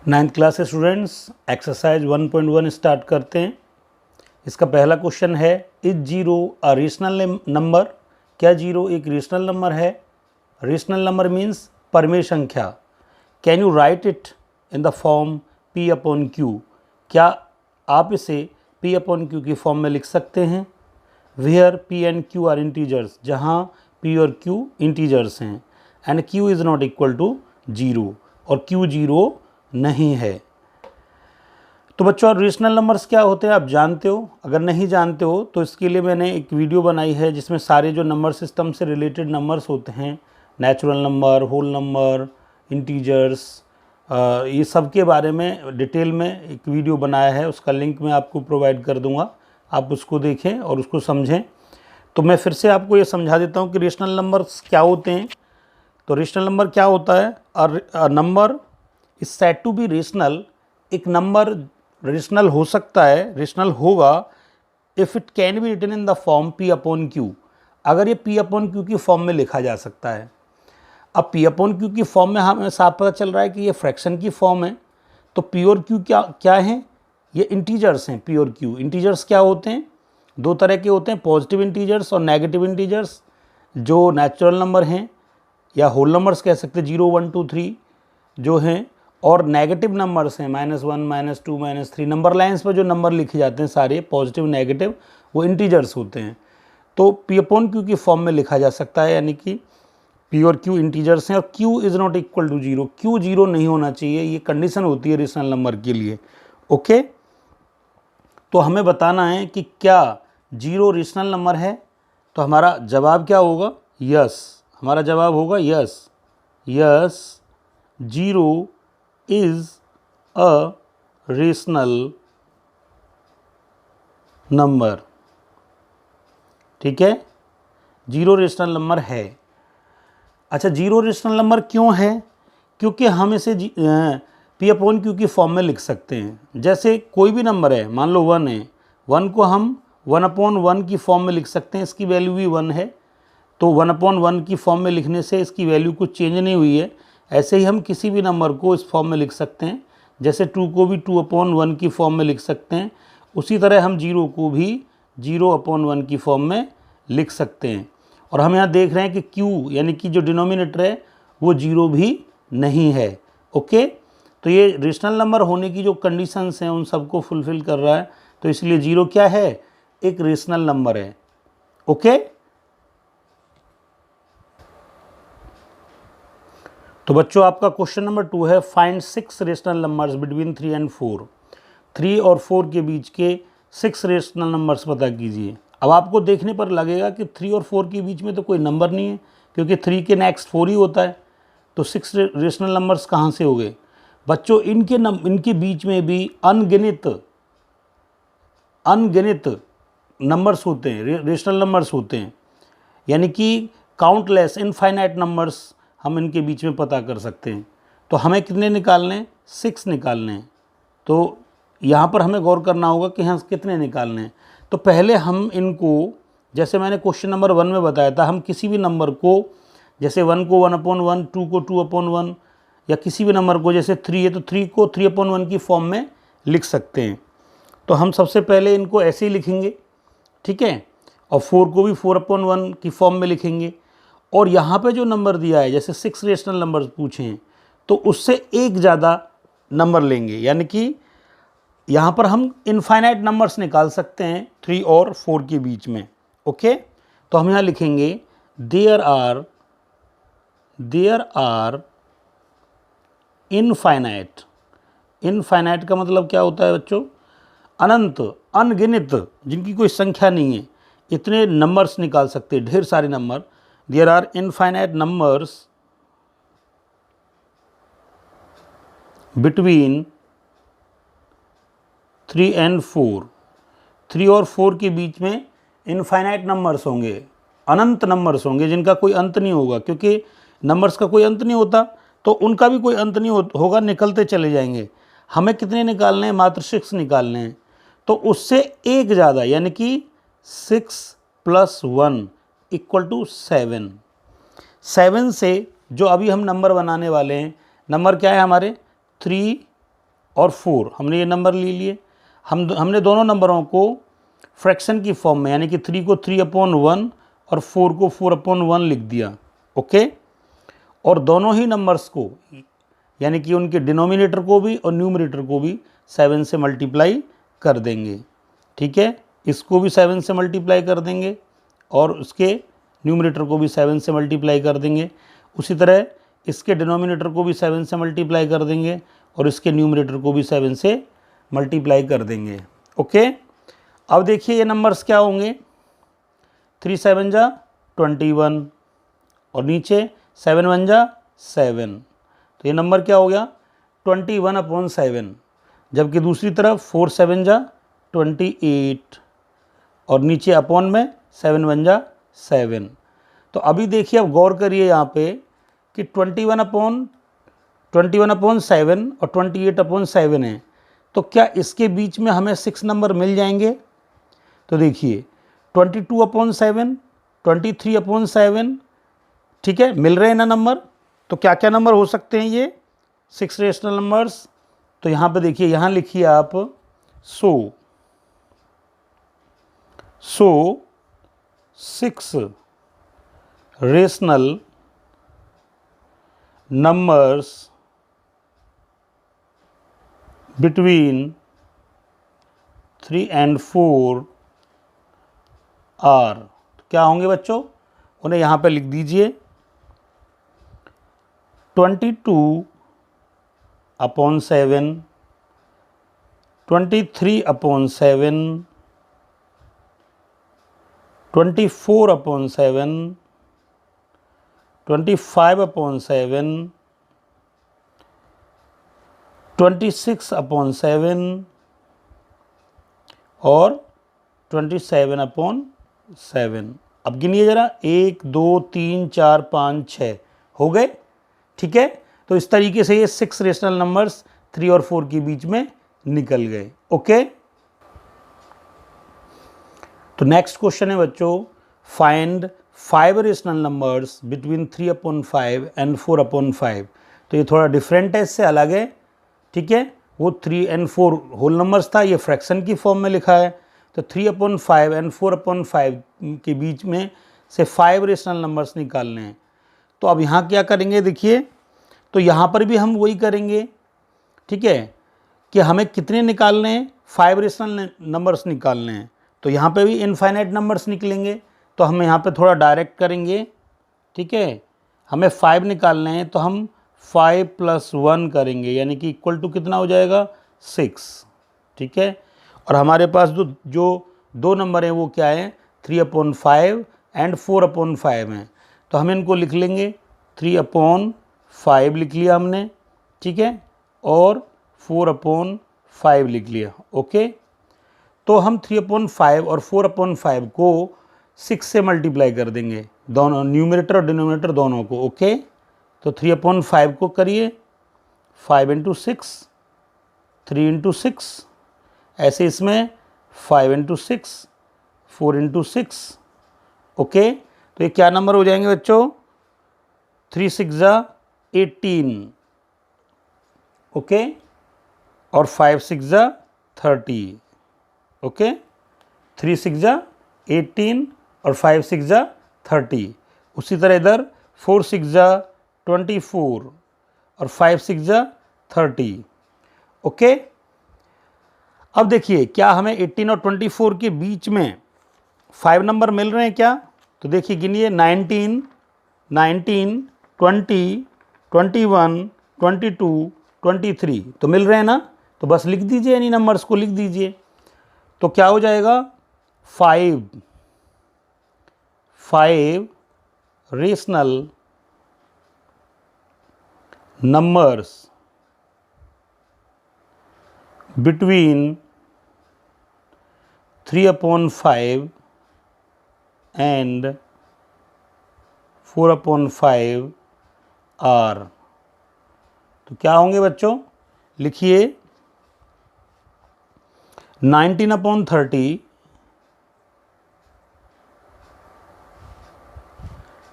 Ninth class के students exercise 1.1 start करते हैं। इसका पहला क्वेश्चन है, is zero a rational number? क्या जीरो एक रेशनल नंबर है? रेशनल नंबर मीन्स परमेय संख्या। Can you write it in the form p upon Q? क्या आप इसे p अपॉन क्यू की फॉर्म में लिख सकते हैं? Where p and q are integers, जहाँ p और q इंटीजर्स हैं, and q is not equal to zero, और q जीरो नहीं है। तो बच्चों, रेशनल नंबर्स क्या होते हैं आप जानते हो? अगर नहीं जानते हो तो इसके लिए मैंने एक वीडियो बनाई है जिसमें सारे जो नंबर सिस्टम से रिलेटेड नंबर्स होते हैं, natural number, whole number, integers, ये सब के बारे में डिटेल में एक वीडियो बनाया है। उसका लिंक मैं आपको प्रोवाइड कर दूंगा, आप उसको देखें और उसको समझें। तो मैं फिर से आपको ये समझा देता हूँ कि रेशनल नंबर्स क्या होते हैं। तो रेशनल नंबर क्या होता है? Number is said to be rational. एक नंबर रेशनल हो सकता है, रेशनल होगा if it can be written in the form p upon Q. अगर ये p अपॉन क्यू की फॉर्म में लिखा जा सकता है। अब p अपॉन क्यू की फॉर्म में हमें साफ पता चल रहा है कि ये फ्रैक्शन की फॉर्म है। तो p और q क्या है? ये इंटीजर्स हैं। p और q इंटीजर्स क्या होते हैं? दो तरह के होते हैं, पॉजिटिव इंटीजर्स और नेगेटिव इंटीजर्स। जो नेचुरल नंबर हैं या होल नंबर्स कह सकते हैं, 0 1 2 3 जो हैं, और नेगेटिव नंबर्स हैं -1 -2 -3। नंबर लाइन्स पर जो नंबर लिखे जाते हैं सारे पॉजिटिव नेगेटिव, वो इंटीजर्स होते हैं। तो p अपॉन क्यू की फॉर्म में लिखा जा सकता है, यानी कि p और q इंटीजर्स हैं और q is not equal to zero. q zero नहीं होना चाहिए, ये कंडीशन होती है रेशनल नंबर के लिए। ओके, तो हमें बताना है कि क्या जीरो रेशनल नंबर है। तो हमारा जवाब क्या होगा? यस। हमारा जवाब होगा yes. Yes, zero is a rational number. ठीक है, जीरो रेशनल नंबर है। अच्छा, जीरो रेशनल नंबर क्यों है? क्योंकि हम इसे p अपॉन क्यू की फॉर्म में लिख सकते हैं। जैसे कोई भी नंबर है, मान लो 1 है, 1 को हम 1 अपॉन 1 की फॉर्म में लिख सकते हैं, इसकी वैल्यू भी 1 है। तो 1 अपॉन 1 की फॉर्म में लिखने से इसकी वैल्यू कुछ चेंज नहीं हुई है। ऐसे ही हम किसी भी नंबर को इस फॉर्म में लिख सकते हैं। जैसे 2 को भी 2 अपॉन 1 की फॉर्म में लिख सकते हैं, उसी तरह हम 0 को भी 0 अपॉन 1 की फॉर्म में लिख सकते हैं। और हम यहाँ देख रहे हैं कि q यानी कि जो डिनोमिनेटर है वो 0 भी नहीं है। ओके, तो ये रेशनल नंबर होने की जो कंडीशंस हैं उन सबको फुलफिल कर रहा है, तो इसलिए 0 क्या है? एक रेशनल नंबर है। ओके, तो बच्चों आपका क्वेश्चन नंबर 2 है, find 6 rational numbers between 3 and 4। 3 और 4 के बीच के 6 रेशनल नंबर्स पता कीजिए। अब आपको देखने पर लगेगा कि 3 और 4 के बीच में तो कोई नंबर नहीं है, क्योंकि 3 के नेक्स्ट 4 ही होता है। तो 6 रेशनल नंबर्स कहाँ से हो गए? बच्चों, इनके बीच में भी अनगिनत नंबर्स होते हैं, रेशनल नंबर्स होते हैं, यानी कि काउंटलेस इनफाइनाइट नंबर्स हम इनके बीच में पता कर सकते हैं। तो हमें कितने निकालने हैं? 6 निकालने हैं। तो यहाँ पर हमें गौर करना होगा कि हाँ कितने निकालने हैं। तो पहले हम इनको, जैसे मैंने क्वेश्चन नंबर 1 में बताया था, हम किसी भी नंबर को, जैसे 1 को 1 अपॉन 1, 2 को 2 अपॉन 1, या किसी भी नंबर को, जैसे 3 है तो 3 को 3 अपॉन 1 की फॉर्म में लिख सकते हैं। तो हम सबसे पहले इनको ऐसे ही लिखेंगे, ठीक है, और 4 को भी 4 अपॉन 1 की फॉर्म में लिखेंगे। और यहाँ पे जो नंबर दिया है, जैसे 6 रेशनल नंबर पूछे हैं, तो उससे एक ज़्यादा नंबर लेंगे, यानी कि यहाँ पर हम इनफाइनाइट नंबर्स निकाल सकते हैं 3 और 4 के बीच में। ओके, तो हम यहाँ लिखेंगे देयर आर इनफाइनाइट। इनफाइनाइट का मतलब क्या होता है बच्चों? अनंत, अनगिनत, जिनकी कोई संख्या नहीं है, इतने नंबर्स निकाल सकते हैं, ढेर सारे number. There are infinite numbers between 3 and 4। 3 और 4 के बीच में इनफाइनाइट नंबर्स होंगे, अनंत नंबर्स होंगे, जिनका कोई अंत नहीं होगा, क्योंकि नंबर्स का कोई अंत नहीं होता तो उनका भी कोई अंत नहीं होगा, निकलते चले जाएंगे। हमें कितने निकालने हैं? मात्र 6 निकालने हैं। तो उससे एक ज़्यादा, यानी कि 6 + 1 = 7। 7 से जो अभी हम नंबर बनाने वाले हैं, नंबर क्या है हमारे? 3 और 4, हमने ये नंबर ले लिए। हमने दोनों नंबरों को फ्रैक्शन की फॉर्म में, यानी कि 3 को 3/1 और 4 को 4/1 लिख दिया। ओके, और दोनों ही नंबर्स को, यानी कि उनके डिनोमिनेटर को भी और न्यूमरेटर को भी 7 से मल्टीप्लाई कर देंगे। ठीक है, इसको भी 7 से मल्टीप्लाई कर देंगे और उसके न्यूमरेटर को भी 7 से मल्टीप्लाई कर देंगे। उसी तरह इसके डिनोमिनेटर को भी 7 से मल्टीप्लाई कर देंगे और इसके न्यूमरेटर को भी 7 से मल्टीप्लाई कर देंगे। ओके, अब देखिए ये नंबर्स क्या होंगे। 3 7 जा 21 और नीचे 7 1 जा 7, तो ये नंबर क्या हो गया 21/7। जबकि दूसरी तरफ 4 7 जा 28 और नीचे अपॉन में 7 1 जा 7। तो अभी देखिए, अब गौर करिए यहाँ पे कि 21/7 और 28/7 है, तो क्या इसके बीच में हमें 6 नंबर मिल जाएंगे? तो देखिए 22/7, 23/7, ठीक है, मिल रहे हैं ना नंबर। तो क्या क्या नंबर हो सकते हैं ये 6 रेशनल नंबर्स? तो यहाँ पे देखिए, यहाँ लिखिए आप so 6 rational numbers between 3 and 4 are. क्या होंगे बच्चों, उन्हें यहाँ पे लिख दीजिए 22/7, 23/7, 24/7, 25/7, 26/7 और 27/7। अब गिनिए ज़रा, 1 2 3 4 5 6 हो गए। ठीक है, तो इस तरीके से ये 6 रेशनल नंबर्स 3 और 4 के बीच में निकल गए। ओके, तो नेक्स्ट क्वेश्चन है बच्चों, find 5 rational numbers between 3/5 and 4/5। तो ये थोड़ा डिफरेंट है, इससे अलग है। ठीक है, वो 3 and 4 होल नंबर्स था, ये फ्रैक्शन की फॉर्म में लिखा है। तो 3/5 and 4/5 के बीच में से 5 रेशनल नंबर्स निकालने हैं। तो अब यहाँ क्या करेंगे, देखिए, तो यहाँ पर भी हम वही करेंगे। ठीक है, कि हमें कितने निकालने हैं, 5 रेशनल नंबर्स निकालने हैं। तो यहाँ पे भी इनफाइनाइट नंबर्स निकलेंगे, तो हम यहाँ पे थोड़ा डायरेक्ट करेंगे। ठीक है, हमें 5 निकालने हैं, तो हम 5 + 1 करेंगे, यानी कि इक्वल टू कितना हो जाएगा 6। ठीक है, और हमारे पास जो दो नंबर हैं वो क्या है 3/5 and 4/5 हैं। तो हम इनको लिख लेंगे 3/5 लिख लिया हमने। ठीक है, और 4/5 लिख लिया। ओके, तो हम 3/5 और 4/5 को 6 से मल्टीप्लाई कर देंगे, दोनों न्यूमरेटर और डिनोमिनेटर दोनों को। ओके, तो 3/5 को करिए 5 × 6, 3 × 6, ऐसे इसमें 5 × 6, 4 × 6। ओके, तो ये क्या नंबर हो जाएंगे बच्चों, 3 6 जा 18। ओके, और 5 6 जा 30। ओके, 3 6 जा 18 और 5 6 जा 30। उसी तरह इधर 4 6 जा 24 और 5 6 जा 30। ओके, अब देखिए, क्या हमें 18 और 24 के बीच में 5 नंबर मिल रहे हैं क्या? तो देखिए, गिनिए 19 19 20 21 22 23, तो मिल रहे हैं ना। तो बस लिख दीजिए, इन्हीं नंबर्स को लिख दीजिए। तो क्या हो जाएगा 5 rational numbers between 3/5 and 4/5 are. तो क्या होंगे बच्चों, लिखिए 19/30,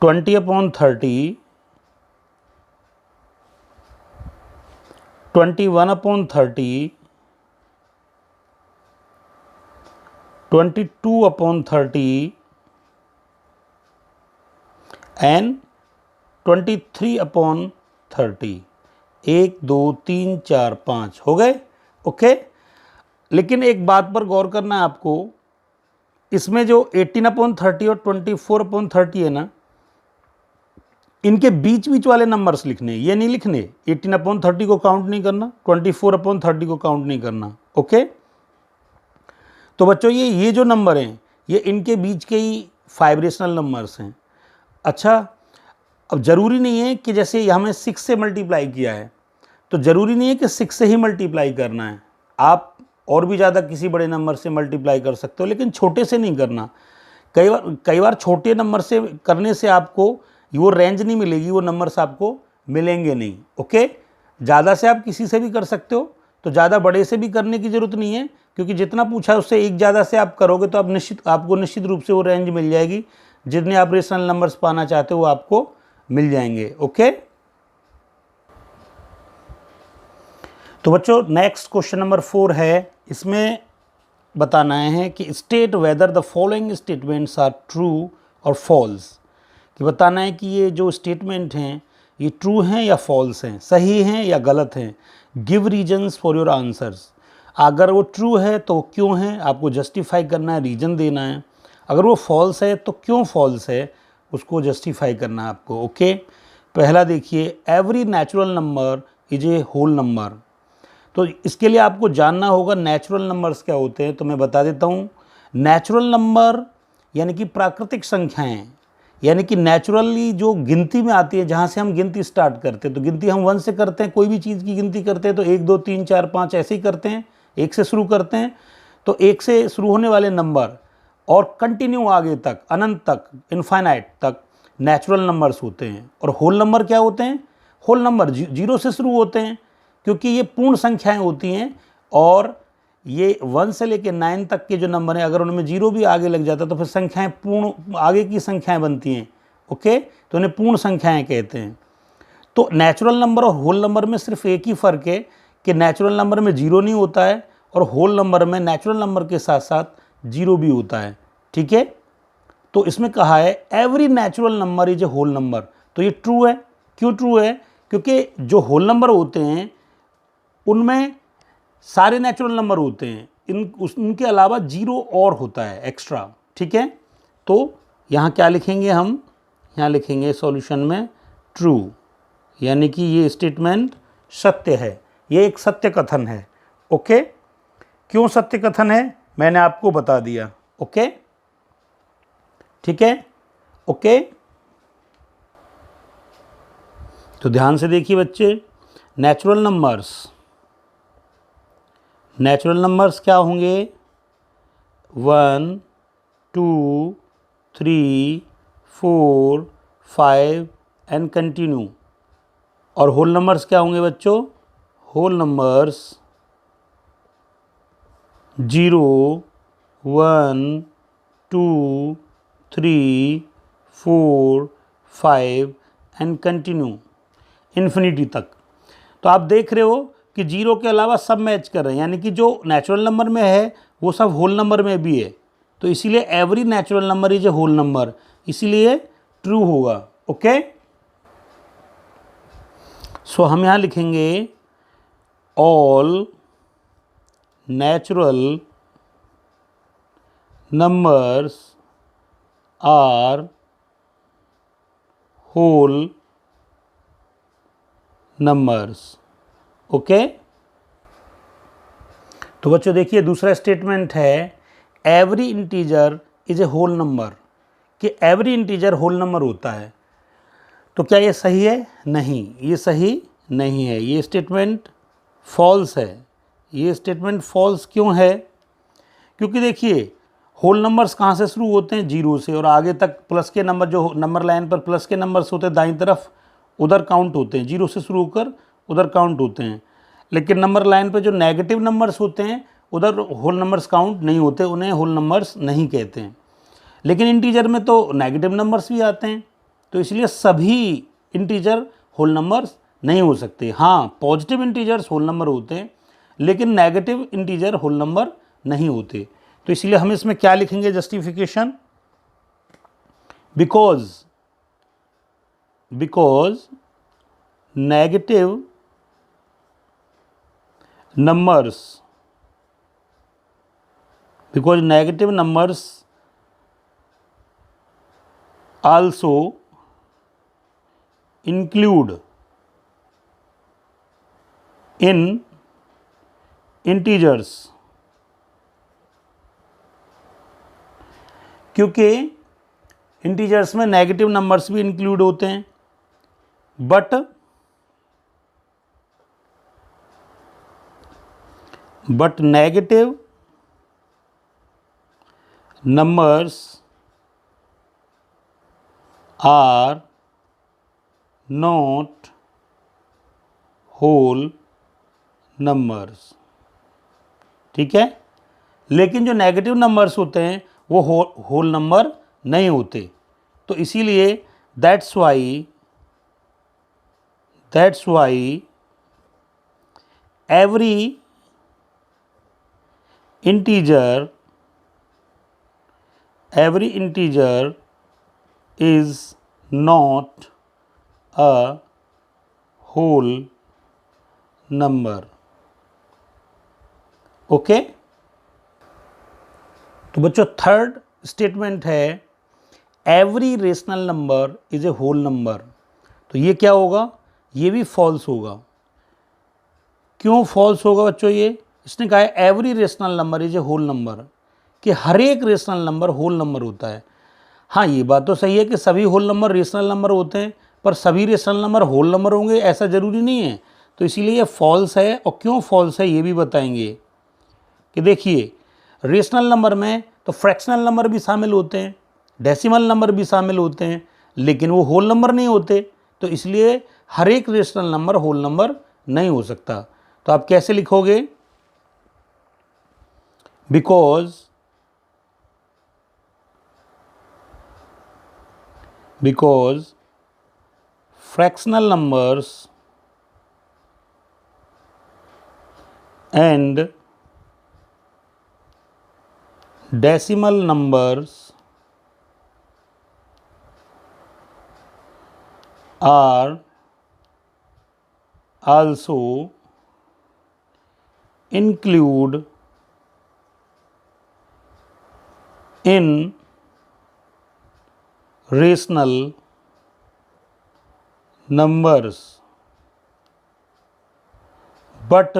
20/30, 21/30, 22/30 एंड 23/30। 1 2 3 4 5 हो गए। ओके, लेकिन एक बात पर गौर करना है आपको, इसमें जो 18/30 और 24/30 है ना, इनके बीच बीच वाले नंबर्स लिखने, ये नहीं लिखने। 18/30 को काउंट नहीं करना, 24/30 को काउंट नहीं करना। ओके, तो बच्चों ये जो नंबर हैं, ये इनके बीच के ही 5 रेशनल नंबर्स हैं। अच्छा, अब ज़रूरी नहीं है कि जैसे हमें 6 से मल्टीप्लाई किया है, तो ज़रूरी नहीं है कि 6 से ही मल्टीप्लाई करना है। आप और भी ज़्यादा किसी बड़े नंबर से मल्टीप्लाई कर सकते हो, लेकिन छोटे से नहीं करना। कई बार छोटे नंबर से करने से आपको वो रेंज नहीं मिलेगी, वो नंबर्स आपको मिलेंगे नहीं। ओके, ज़्यादा से आप किसी से भी कर सकते हो, तो ज़्यादा बड़े से भी करने की ज़रूरत नहीं है, क्योंकि जितना पूछा है उससे एक ज़्यादा से आप करोगे तो आपको निश्चित रूप से वो रेंज मिल जाएगी। जितने आप रेशनल नंबर्स पाना चाहते हो वो आपको मिल जाएंगे। ओके, तो बच्चों नेक्स्ट क्वेश्चन नंबर 4 है। इसमें बताना है कि state whether the following statements are true और फॉल्स। कि बताना है कि ये जो स्टेटमेंट हैं ये ट्रू हैं या फॉल्स हैं, सही हैं या गलत हैं। Give reasons for your answers. अगर वो ट्रू है तो क्यों है, आपको जस्टिफाई करना है, रीजन देना है। अगर वो फॉल्स है तो क्यों फॉल्स है, उसको जस्टिफाई करना है आपको। ओके, पहला देखिए, every natural number is a whole number. तो इसके लिए आपको जानना होगा नेचुरल नंबर्स क्या होते हैं। तो मैं बता देता हूँ, नेचुरल नंबर यानी कि प्राकृतिक संख्याएं, यानी कि नेचुरली जो गिनती में आती है, जहाँ से हम गिनती स्टार्ट करते हैं। तो गिनती हम 1 से करते हैं, कोई भी चीज़ की गिनती करते हैं तो 1 2 3 4 5 ऐसे ही करते हैं, 1 से शुरू करते हैं। तो 1 से शुरू होने वाले नंबर और कंटिन्यू आगे तक, अनंत तक, इनफाइनाइट तक नेचुरल नंबर्स होते हैं। और होल नंबर क्या होते हैं? होल नंबर 0 से शुरू होते हैं, क्योंकि ये पूर्ण संख्याएं होती हैं। और ये 1 से लेकर 9 तक के जो नंबर हैं, अगर उनमें 0 भी आगे लग जाता है तो फिर संख्याएं पूर्ण आगे की संख्याएं बनती हैं। ओके, तो उन्हें पूर्ण संख्याएं कहते हैं। तो नेचुरल नंबर और होल नंबर में सिर्फ एक ही फ़र्क है कि नेचुरल नंबर में 0 नहीं होता है और होल नंबर में नेचुरल नंबर के साथ साथ 0 भी होता है। ठीक है, तो इसमें कहा है every natural number is a whole number. तो ये ट्रू है। क्यों ट्रू है? क्योंकि जो होल नंबर होते हैं उनमें सारे नेचुरल नंबर होते हैं, उनके अलावा 0 और होता है एक्स्ट्रा। ठीक है, तो यहाँ क्या लिखेंगे हम? यहाँ लिखेंगे सॉल्यूशन में ट्रू, यानी कि ये स्टेटमेंट सत्य है, ये एक सत्य कथन है। ओके, क्यों सत्य कथन है मैंने आपको बता दिया। ओके, ठीक है। ओके, तो ध्यान से देखिए बच्चे, नेचुरल नंबर्स क्या होंगे? 1 2 3 4 5 एंड कंटिन्यू। और होल नंबर्स क्या होंगे बच्चों? Whole numbers 0 1 2 3 4 5 and continue infinity तक। तो आप देख रहे हो कि 0 के अलावा सब मैच कर रहे हैं, यानी कि जो नेचुरल नंबर में है वो सब होल नंबर में भी है। तो इसीलिए every natural number is a whole number, इसीलिए ट्रू होगा। ओके, सो हम यहाँ लिखेंगे all natural numbers are whole numbers. Okay, तो बच्चों देखिए दूसरा स्टेटमेंट है every integer is a whole number, कि एवरी इंटीजर होल नंबर होता है। तो क्या ये सही है? नहीं, ये सही नहीं है, ये स्टेटमेंट फॉल्स है। ये स्टेटमेंट फॉल्स क्यों है? क्योंकि देखिए होल नंबर्स कहाँ से शुरू होते हैं? 0 से, और आगे तक प्लस के नंबर, जो नंबर लाइन पर प्लस के नंबर्स होते हैं दाईं तरफ, उधर काउंट होते हैं। 0 से शुरू होकर उधर काउंट होते हैं। लेकिन नंबर लाइन पर जो नेगेटिव नंबर्स होते हैं उधर होल नंबर्स काउंट नहीं होते, उन्हें होल नंबर्स नहीं कहते हैं। लेकिन इंटीजर में तो नेगेटिव नंबर्स भी आते हैं, तो इसलिए सभी इंटीजर होल नंबर्स नहीं हो सकते। हाँ, पॉजिटिव इंटीजर्स होल नंबर होते हैं लेकिन नेगेटिव इंटीजर होल नंबर नहीं होते। तो इसलिए हम इसमें क्या लिखेंगे justification, because negative numbers also include in integers, क्योंकि इंटीजर्स में नेगेटिव नंबर्स भी इंक्लूड होते हैं, but negative numbers are not whole numbers। ठीक है, लेकिन जो नेगेटिव नंबर्स होते हैं वो होल नंबर नहीं होते। तो इसीलिए that's why every integer is not a whole number। Okay, तो बच्चों थर्ड स्टेटमेंट है every rational number is a whole number. तो ये क्या होगा, ये भी फॉल्स होगा। क्यों फॉल्स होगा बच्चों? ये इसने कहा है every rational number is a whole number, कि हर एक रेशनल नंबर होल नंबर होता है। हाँ, ये बात तो सही है कि सभी होल नंबर रेशनल नंबर होते हैं, पर सभी रेशनल नंबर होल नंबर होंगे ऐसा ज़रूरी नहीं है। तो इसीलिए ये फॉल्स है। और क्यों फॉल्स है ये भी बताएंगे। कि देखिए, रेशनल नंबर में तो फ्रैक्शनल नंबर भी शामिल होते हैं, डेसिमल नंबर भी शामिल होते हैं, लेकिन वो होल नंबर नहीं होते। तो इसलिए हर एक रेशनल नंबर होल नंबर नहीं हो सकता। तो आप कैसे लिखोगे? because fractional numbers and decimal numbers are also include in rational numbers, but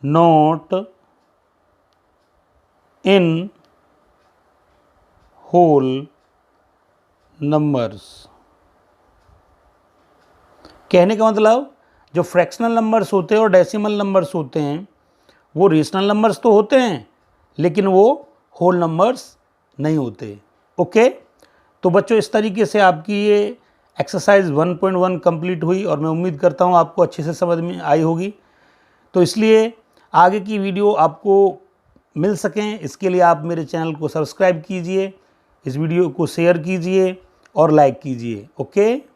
not in whole numbers। कहने का मतलब जो फ्रैक्शनल नंबर्स होते हैं और डेसिमल नंबर्स होते हैं वो रेशनल नंबर्स तो होते हैं, लेकिन वो होल नंबर्स नहीं होते। ओके, तो बच्चों इस तरीके से आपकी ये एक्सरसाइज 1.1 कंप्लीट हुई और मैं उम्मीद करता हूँ आपको अच्छे से समझ में आई होगी। तो इसलिए आगे की वीडियो आपको मिल सकें, इसके लिए आप मेरे चैनल को सब्सक्राइब कीजिए, इस वीडियो को शेयर कीजिए और लाइक कीजिए। ओके।